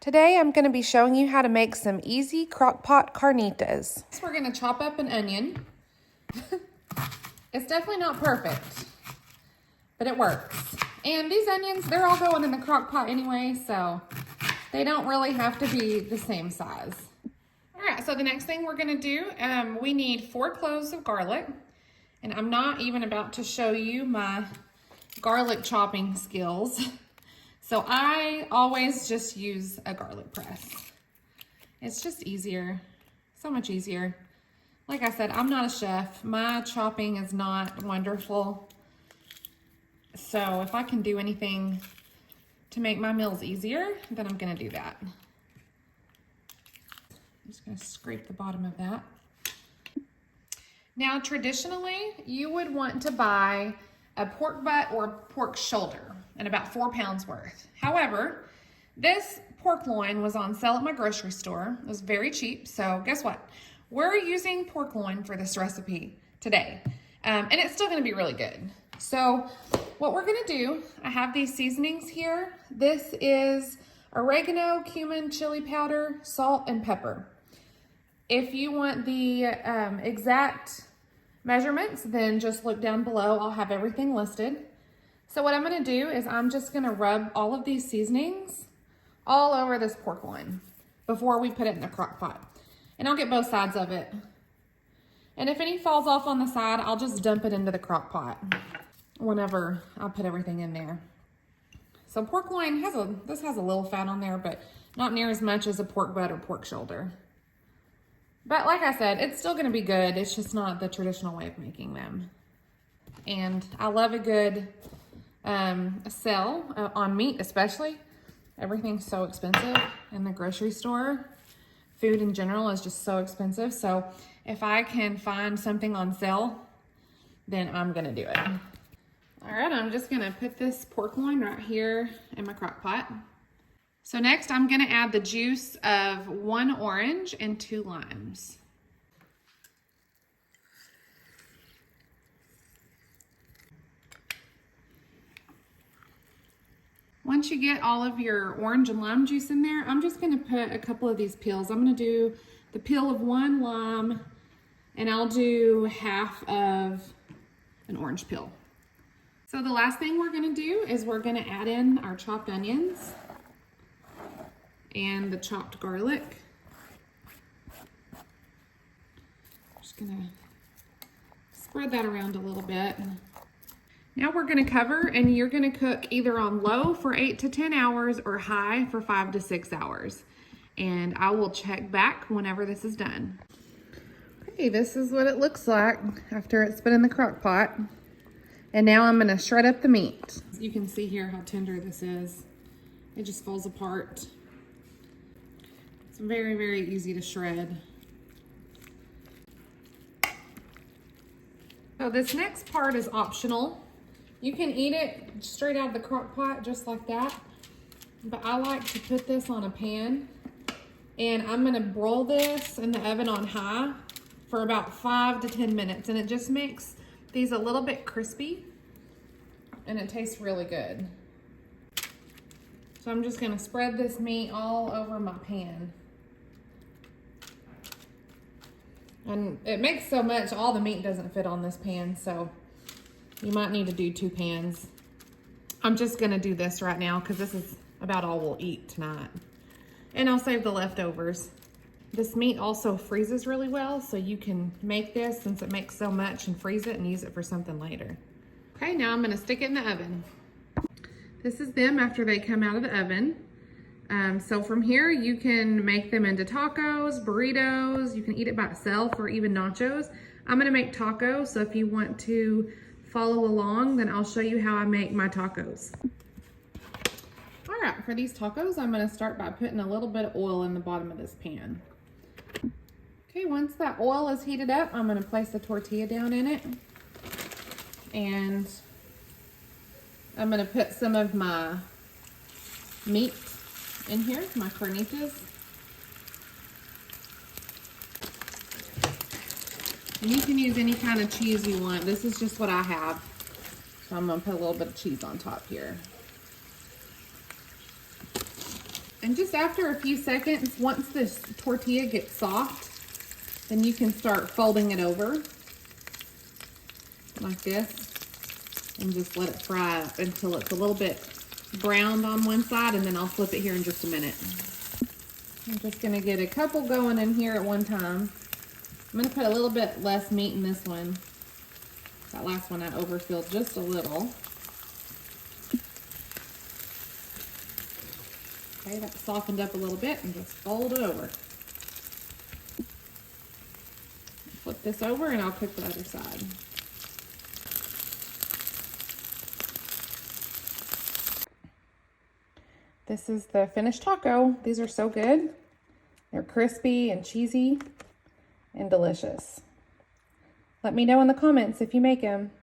Today I'm going to be showing you how to make some easy crockpot carnitas. Next we're going to chop up an onion. It's definitely not perfect, but it works. And these onions, they're all going in the crock pot anyway, so they don't really have to be the same size. All right, so the next thing we're going to do, we need 4 cloves of garlic. And I'm not even about to show you my garlic chopping skills. So I always just use a garlic press. It's just easier, so much easier. Like I said, I'm not a chef. My chopping is not wonderful. So if I can do anything to make my meals easier, then I'm gonna do that. I'm just gonna scrape the bottom of that. Now, traditionally, you would want to buy a pork butt or pork shoulder and about 4 pounds worth. However, this pork loin was on sale at my grocery store. It was very cheap, so guess what? We're using pork loin for this recipe today, and it's still gonna be really good. So what we're gonna do, I have these seasonings here. This is oregano, cumin, chili powder, salt, and pepper. If you want the exact measurements, then just look down below. I'll have everything listed. So what I'm gonna do is I'm just gonna rub all of these seasonings all over this pork loin before we put it in the crock pot. And I'll get both sides of it. And if any falls off on the side, I'll just dump it into the crock pot whenever I put everything in there. So pork loin this has a little fat on there, but not near as much as a pork butt or pork shoulder. But like I said, it's still gonna be good. It's just not the traditional way of making them. And I love a good sale on meat, especially. Everything's so expensive in the grocery store. Food in general is just so expensive. So if I can find something on sale, then I'm gonna do it. All right, I'm just gonna put this pork loin right here in my crock pot. So next I'm gonna add the juice of 1 orange and 2 limes. Once you get all of your orange and lime juice in there, I'm just gonna put a couple of these peels. I'm gonna do the peel of 1 lime, and I'll do half of an orange peel. So the last thing we're gonna do is we're gonna add in our chopped onions and the chopped garlic. Just gonna spread that around a little bit. Now we're gonna cover, and you're gonna cook either on low for 8 to 10 hours or high for 5 to 6 hours. And I will check back whenever this is done. Okay, this is what it looks like after it's been in the crock pot. And now I'm gonna shred up the meat. You can see here how tender this is. It just falls apart. It's very, very easy to shred. So this next part is optional. You can eat it straight out of the crock pot just like that, but I like to put this on a pan, and I'm gonna broil this in the oven on high for about 5 to 10 minutes, and it just makes these a little bit crispy, and it tastes really good. So I'm just gonna spread this meat all over my pan. And it makes so much, all the meat doesn't fit on this pan, so you might need to do 2 pans. I'm just gonna do this right now because this is about all we'll eat tonight. And I'll save the leftovers. This meat also freezes really well, so you can make this since it makes so much and freeze it and use it for something later. Okay, now I'm gonna stick it in the oven. This is them after they come out of the oven. So from here, you can make them into tacos, burritos, you can eat it by itself, or even nachos. I'm gonna make tacos, so if you want to follow along, then I'll show you how I make my tacos. All right, for these tacos, I'm gonna start by putting a little bit of oil in the bottom of this pan. Okay, once that oil is heated up, I'm gonna place the tortilla down in it. And I'm gonna put some of my meat in here, my carnitas. And you can use any kind of cheese you want. This is just what I have. So I'm gonna put a little bit of cheese on top here. And just after a few seconds, once this tortilla gets soft, then you can start folding it over like this and just let it fry up until it's a little bit browned on one side, and then I'll flip it here in just a minute. I'm just gonna get a couple going in here at one time. I'm gonna put a little bit less meat in this one. That last one I overfilled just a little. Okay, that softened up a little bit, and just fold it over. Flip this over and I'll cook the other side. This is the finished taco. These are so good. They're crispy and cheesy and delicious. Let me know in the comments if you make them.